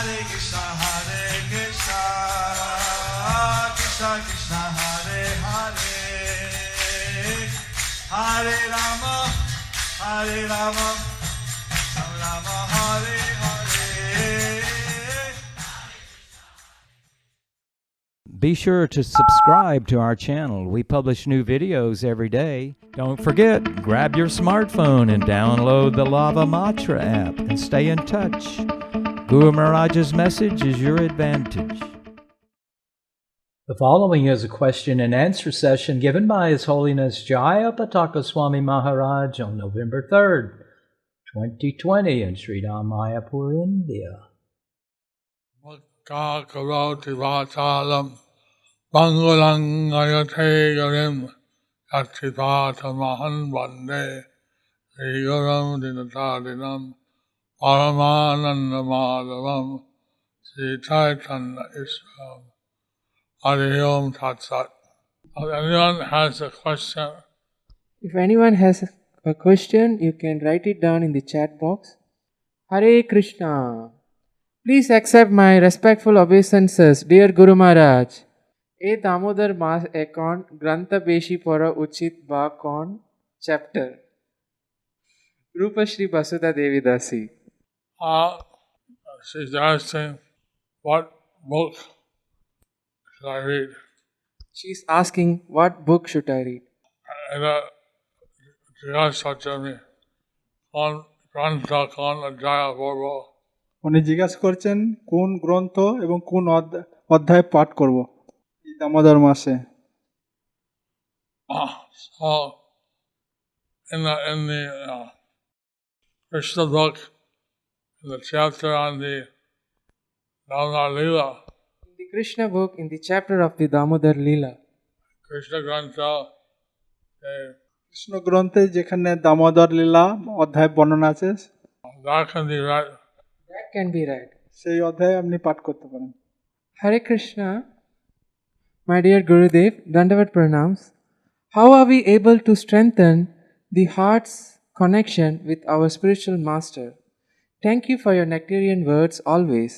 Krishna Krishna Hare Hare Hare Rama Rama Hare Hare. Be sure to subscribe to our channel. We publish new videos every day. Don't forget, grab your smartphone and download the Lava Matra app and stay in touch. Guru Maharaj's message is your advantage. The following is a question and answer session given by His Holiness Jayapataka Swami Maharaj on November 3rd, 2020 in Sri Mayapur, India. Mukta karoti vachalam Bangulang ayate garim Yatithata mahan vande Sri Gurum dinatadinam Paramananda madhavam Sri Chaitanya Isram Hari Om Tat Sat. If anyone has a question, If anyone has a question, you can write it down in the chat box. Hare Krishna. Please accept my respectful obeisances, dear Guru Maharaj. A Damodar Mas Ekon Grantha Beshi Pora Uchit Ba Kon Chapter Rupa Shri Basuda Devi Dasi. she's asking what book should I read? She is asking, what book should I read? উনি জিজ্ঞাসা করছেন কোন গ্রন্থ এবং কোন অধ্যায় পাঠ করব এই দামোদর মাসে। So in the Krishna book, in the chapter on the Damodar Leela, In the Krishna book, in the chapter of the Damodar Leela, Krishna Grantha, Krishna গ্রন্থে যেখানে দামোদর লীলা অধ্যায় বর্ণনা আছে that can be read. that can be read. সেই অধ্যায় আপনি পাঠ করতে পারেন। Hare Krishna, my dear Gurudev, Dandavat Pranams. How are we able to strengthen the heart's connection with our spiritual master? Thank you for your nectarian words always.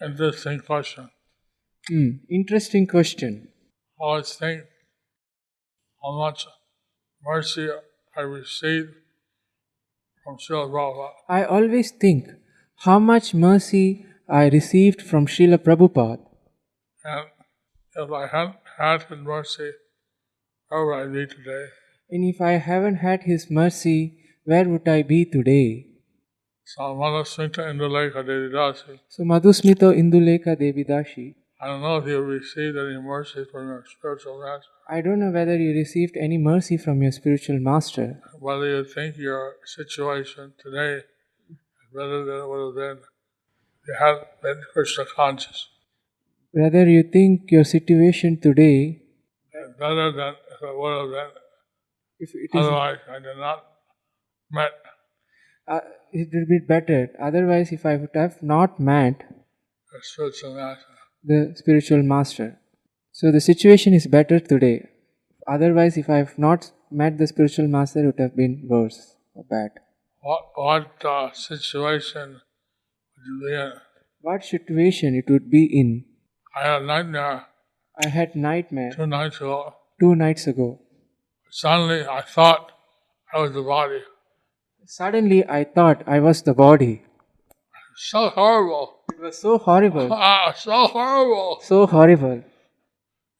Interesting question. Interesting question. I always think how much mercy I received from Srila Prabhupada. I always think how much mercy I received from Srila Prabhupada. And if I hadn't had his mercy, where would I be today? And if I haven't had his mercy, where would I be today? So Manasmita Indulekha Devidasi. So Madhusmito Indulekha Devidashi. I don't know if you received any mercy from your spiritual master. I don't know whether you received any mercy from your spiritual master. Whether you think your situation today is better than it would have been if you hadn't been Krishna conscious. Whether you think your situation today, Better than if it would have been. if it is, Otherwise, I did not met it would be better. Otherwise, if I would have not met the spiritual master. the spiritual master. So the situation is better today. Otherwise, if I have not met the spiritual master, it would have been worse or bad. What situation would you be in? What situation it would be in? I had a nightmare I had nightmare 2 nights ago. 2 nights ago. Suddenly, I thought I was the body. Suddenly, I thought I was the body. So horrible. It was so horrible. So horrible. So horrible.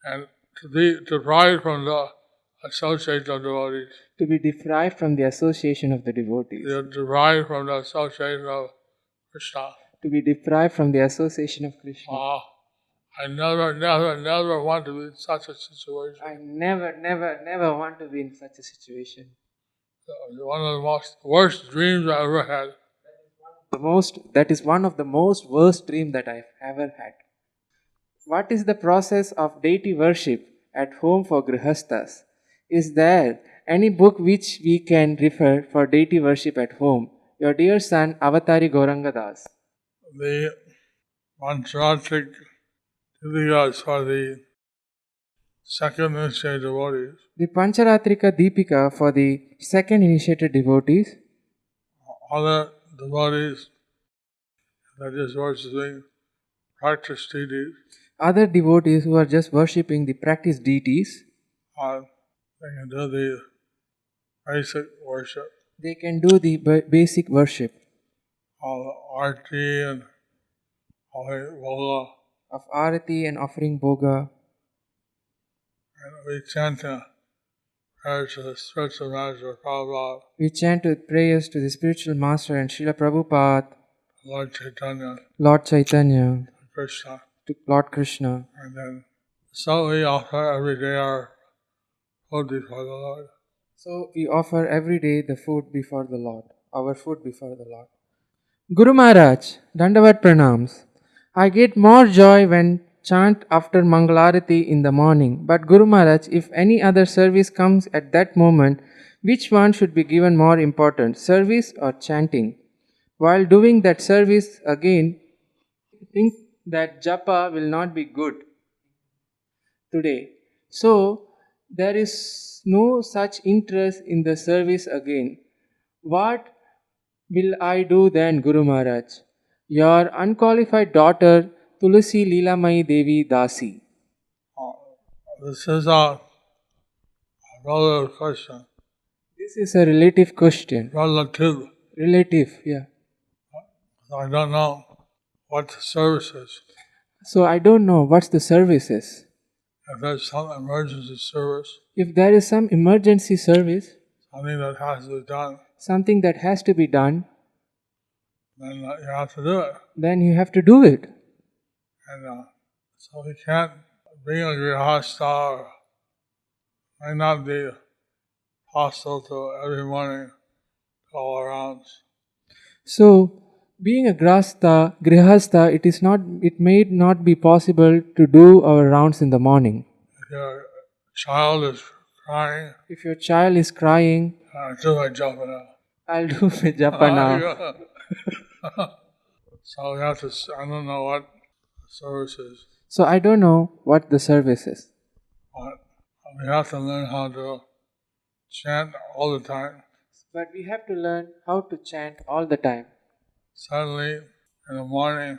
And to be deprived from the association of devotees. To be deprived from the association of the devotees. You're deprived from the association of Krishna. To be deprived from the association of Krishna. I never want to be in such a situation. I never want to be in such a situation. One of the worst dreams I ever had. That is one of the most worst dream that I've ever had. What is the process of deity worship at home for grihasthas? Is there any book which we can refer for deity worship at home? Your dear son Avatari Gauranga Das. The Pancharatric Devikas for the second initiated devotees. The Pancharatrika Deepika for the second initiated devotees. Other devotees That is worshipping practice deities. Other devotees who are just worshipping the practice deities, They can do the basic worship, they can do the basic worship all the arti and all the vola, of arati and offering bhoga. and we chant the prayers to the spiritual master Prabhupada, We chant with prayers to the spiritual master and Srila Prabhupada, Lord Chaitanya, Lord Chaitanya, Krishna, to Lord Krishna. and then so we offer every day our food before the Lord. So we offer every day the food before the Lord, our food before the Lord. Guru Maharaj, Dandavat Pranams. I get more joy when chant after Mangalarati in the morning. But Guru Maharaj, if any other service comes at that moment, which one should be given more importance, service or chanting? While doing that service again, think that japa will not be good today. So there is no such interest in the service again. What will I do then, Guru Maharaj? Your unqualified daughter, Tulasi Leelamai Devi Dasi. This is a relative question. This is a relative question. Relative. Relative, yeah. I don't know what the service is. So I don't know what's the service is. If there's some emergency service, If there is some emergency service, something that has to be done, something that has to be done, then you have to do it. then you have to do it. And so we can't, being a grihasta may not be hostile to every morning to all around. So, being a grihastha, it may not be possible to do our rounds in the morning. If your child is crying, If your child is crying, do my job now. I'll do my japa now. So we have to, I don't know what the service is, So I don't know what the service is. but we have to learn how to chant all the time. But we have to learn how to chant all the time. Suddenly, in the morning,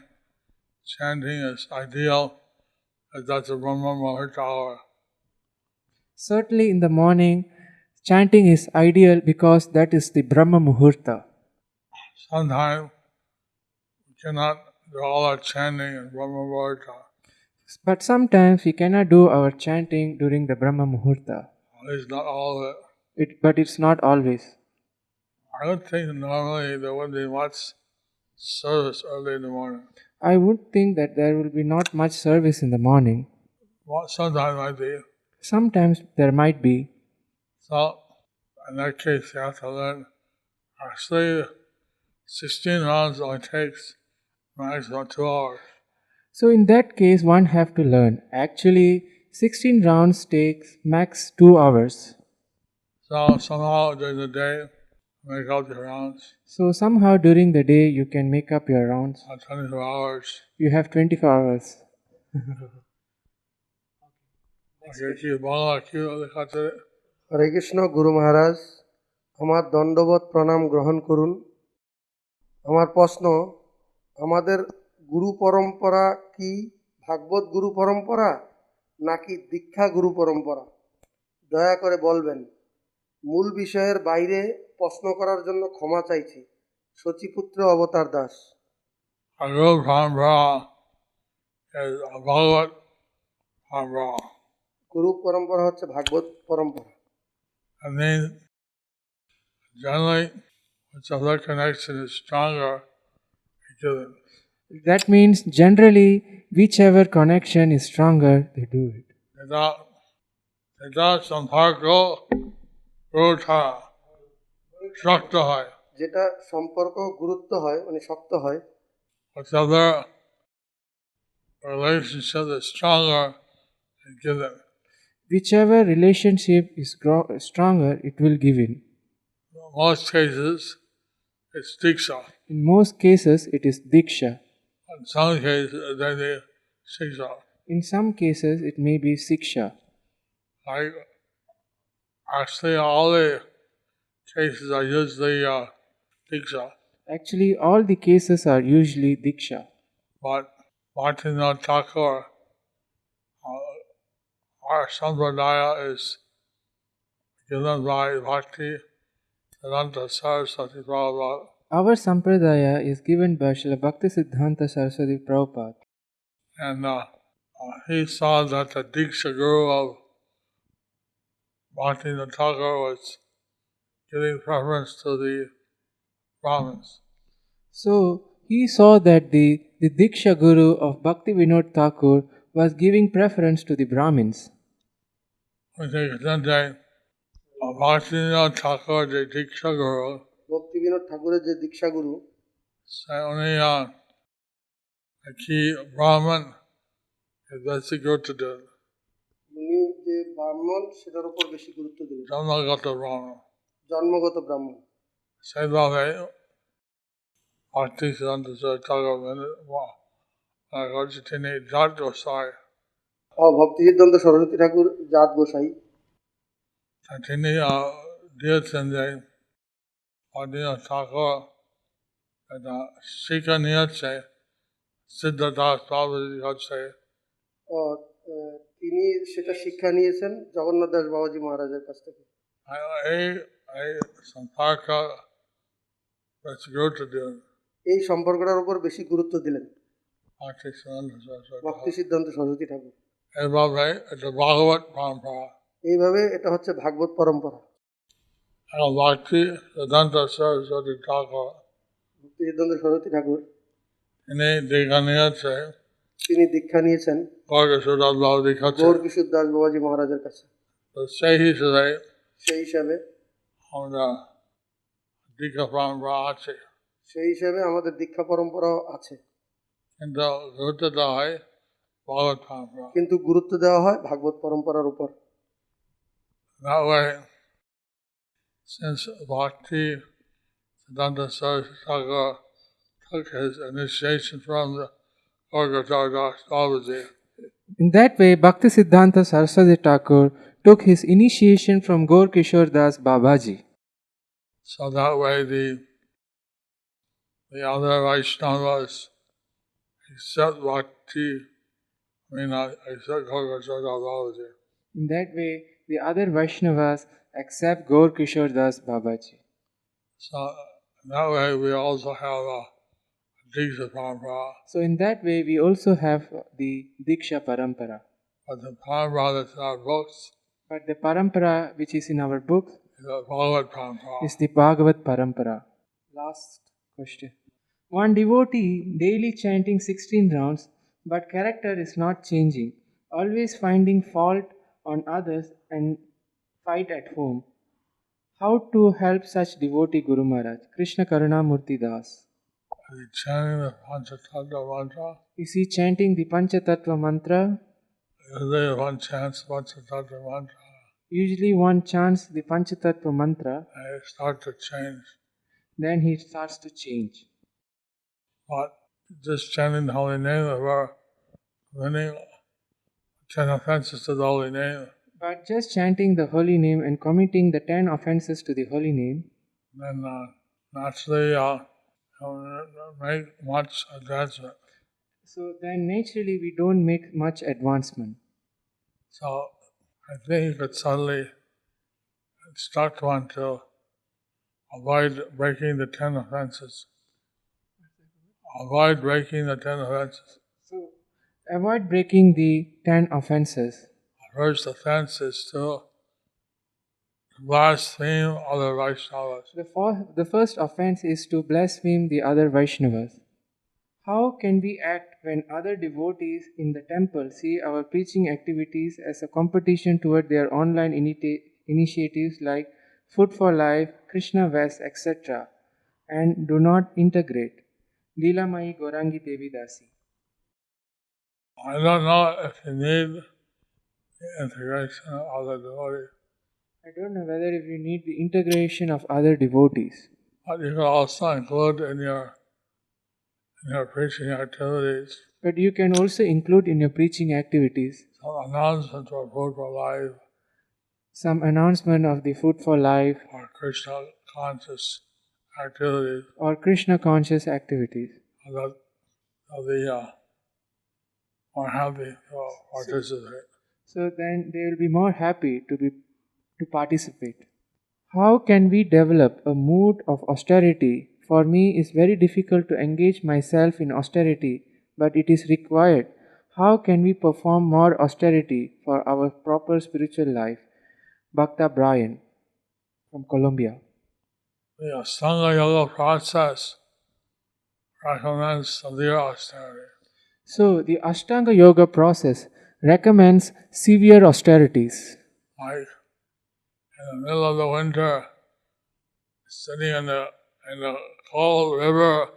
chanting is ideal, as that's a Brahma Muhurta hour. Certainly in the morning, chanting is ideal because that is the Brahma Muhurta. Sometimes we cannot do all our chanting in Brahma Muhurta. But sometimes we cannot do our chanting during the Brahma Muhurta. At least not all of it. But it's not always. I would think normally there would be much service early in the morning. I would think that there will be not much service in the morning. Well, sometimes might be. Sometimes there might be. So, in that case, you have to learn. Actually, 16 rounds only takes maximum 2 hours. So in that case, one have to learn. Actually, 16 rounds takes max 2 hours. So, somehow during the day, make up your rounds. So somehow during the day, you can make up your rounds. 24 hours. You have 24 hours. হরে কৃষ্ণ গুরু মহারাজ, আমার দণ্ডবত প্রণাম গ্রহণ করুন। আমার প্রশ্ন, আমাদের গুরু পরম্পরা কি ভাগবত গুরু পরম্পরা নাকি দীক্ষা গুরু পরম্পরা? দয়া করে বলবেন। মূল বিষয়ের বাইরে প্রশ্ন করার জন্য ক্ষমা চাইছি। শচীপুত্র অবতার Das. Our Guru Parampara is a Bhagavad Parampara. গুরু পরম্পরা হচ্ছে ভাগবত পরম্পরা। I mean, generally, whichever connection is stronger, they do it. That means generally, whichever connection is stronger, they do it. Yada samparko gurutha shakta hai. যেটা সম্পর্ক গুরুত্ব হয় মানে শক্ত হয়, Whichever relationship is stronger, they give it. Whichever relationship is stronger, it will give in. In most cases, it's diksha. In most cases, it is diksha. In some cases, they do shiksha. In some cases, it may be siksha. Like, actually, all the cases are usually diksha. Actually, all the cases are usually Diksha. but Bhaktivinoda Thakur, our Sampradaya is given by Bhakti Siddhanta Saraswati Prabhupada. Our Sampradaya is given by Srila Bhakti Siddhanta Saraswati Prabhupada. And he saw that the Diksha Guru of Bhaktivinoda Thakur was giving preference to the Brahmins. So he saw that the Diksha Guru of Bhakti Vinod Thakur was giving preference to the Brahmins. We take attention Bhaktivinoda Thakur, the Diksha Guru, ভক্তি বিনোদ ঠাকুরের যে দীক্ষা গুরু say only a key Brahman is basic good to do. উনি যে ব্রাহ্মণ সেটার উপর বেশি গুরুত্ব দিলেন, Jamnagata Brahman. জন্মগত ব্রাহ্মণ। সেইভাবে Bhakti Siddhanta Thakur তিনি জাত গোসাই ভক্তি সিদ্ধান্ত সরস্বতী ঠাকুর জাত গোসাই তিনি দিয়েছেন যে Bhaktivinoda Thakur একটা শিক্ষা নিয়েছে সিদ্ধদাস বাবাজি হচ্ছে আহ, তিনি সেটা শিক্ষা নিয়েছেন জগন্নাথ দাস বাবাজি মহারাজের কাছ থেকে। এই এই সম্পর্ক বেশি গুরুত্ব দিলেন এই সম্পর্কটার উপর বেশি গুরুত্ব দিলেন Bhakti Siddhanta Saraswati ভক্তি সিদ্ধান্ত সরস্বতী ঠাকুর। এইভাবে এটা ভাগবত পরম্পরা এইভাবে এটা হচ্ছে ভাগবত পরম্পরা। এখন Bhakti Siddhanta Saraswati Thakur ভক্তি সিদ্ধান্ত সরস্বতী ঠাকুর তিনি দীক্ষা নিয়েছে তিনি দীক্ষা নিয়েছেন গৌরকিশোরদাস বাবু দীক্ষাচ্ছে গৌর কিশোর দাস বাবাজি মহারাজের কাছে। তো সেই হিসেবে সেই হিসাবে আমরা দীক্ষা পরম্পরা আছে সেই হিসাবে আমাদের দীক্ষা পরম্পরাও আছে, কিন্তু গুরুত্ব দেওয়া হয় ভাগবত পরম্পরা কিন্তু গুরুত্ব দেওয়া হয় ভাগবত পরম্পরার উপর। That way, since Bhakti Siddhanta Saraswati Thakur took his initiation from the Gurgacharas Babaji, In that way, Bhakti Siddhanta Saraswati Thakur took his initiation from Gaur Kishore Das Babaji. so that way the other Vaishnavas accept Bhakti, accept Gurgacharas Babaji. In that way, the other Vaishnavas accept Gaur Kishore Das Babaji. So that way we also have a Diksha Parampara, So in that way, we also have the Diksha Parampara. but the Parampara that's in our books But the Parampara which is in our book is the Bhagavad Parampara. is the Bhagavat Parampara. Last question. One devotee daily chanting 16 rounds, but character is not changing, always finding fault on others and fight at home. How to help such devotee Guru Maharaj? Krishna Karuna Murti Das. Is he chanting the Panchatattva mantra? Is he chanting the Panchatattva mantra? Usually one chants Panchatattva mantra, Usually one chants the Panchatattva mantra, and it starts to change. then he starts to change. But just chanting the holy name of our winning 10 offenses to the holy name, But just chanting the holy name and committing the 10 offenses to the holy name, then naturally make much advancement. so then naturally we don't make much advancement. So I think you could suddenly instruct one to avoid breaking the 10 offenses. Avoid breaking the 10 offenses. So avoid breaking the 10 offenses. First offense is to blaspheme other Vaishnavas. The first offense is to blaspheme the other Vaishnavas. How can we act when other devotees in the temple see our preaching activities as a competition toward their online initiatives like Food for Life, Krishna Vest, etc., and do not integrate? Leela Mai Gorangi Devi Dasi. I don't know if you need the integration of other devotees, I don't know whether if you need the integration of other devotees, but you can also include in your preaching activities but you can also include in your preaching activities some announcements for Food for Life some announcement of the Food for Life or Krishna conscious activities or Krishna conscious activities. that they'll be more happy to participate. So then they will be more happy to participate. How can we develop a mood of austerity? For me, it's very difficult to engage myself in austerity, but it is required. How can we perform more austerity for our proper spiritual life? Bhakta Brian from Colombia. The Ashtanga Yoga process recommends severe austerity. So, the Ashtanga Yoga process recommends severe austerities. Like in the middle of the winter, sitting in the cold river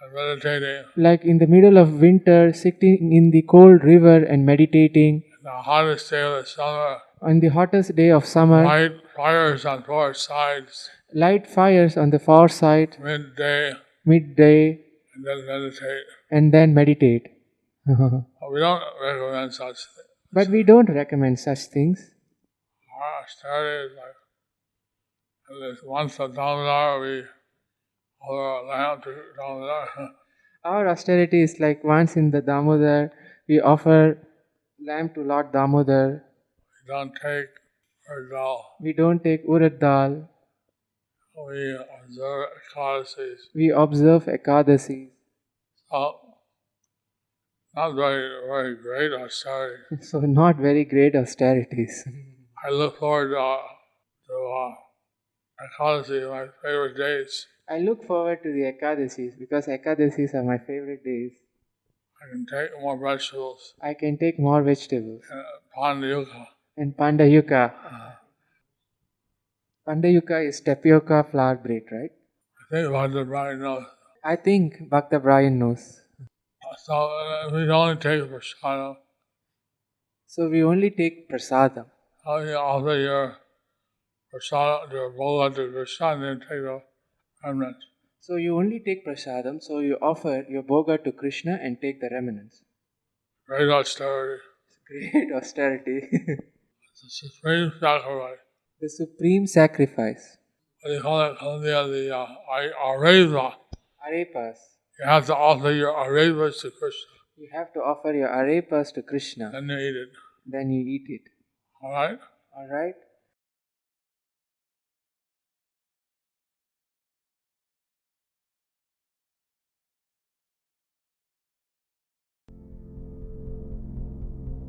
and meditating. Like in the middle of winter, sitting in the cold river and meditating. In the hottest day of the summer. On the hottest day of summer. Light fires on four sides. Light fires on the far side. Midday. And then meditate. But we don't recommend such things. But we don't recommend such things. Our austerity is like, at least once a Damodar, we offer a lamp to Damodar. Our austerity is like once in the Damodar, we offer lamp to Lord Damodar. We don't take urad dal. We don't take urad dal. We observe Ekadasis. We observe Ekadasis. So, not very great austerity. So not very great austerities. I look forward to Ekadasi, my favorite days. I look forward to the Ekadasis because Ekadasis are my favorite days. I can take more vegetables. I can take more vegetables. Pandayuka. And Pandayuka. Pandayuka is tapioca flour bread, right? I think Bhakta Brian knows. I think Bhakta Brian knows. So we only take prasadam. So we only take prasadam. So you offer your prasadam, your bhoga to Krishna, and then take the remnants. So you only take prasadam, so you offer your bhoga to Krishna and take the remnants. Great austerity. Great austerity. It's the supreme sacrifice. The supreme sacrifice. What do you call it? The areva. Arepas. You have to offer your arevas to Krishna. You have to offer your arepas to Krishna. Then you eat it. Then you eat it. Alright? Alright?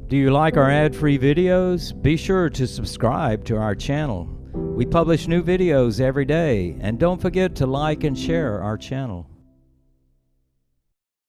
Do you like our ad-free videos? Be sure to subscribe to our channel. We publish new videos every day, and don't forget to like and share our channel.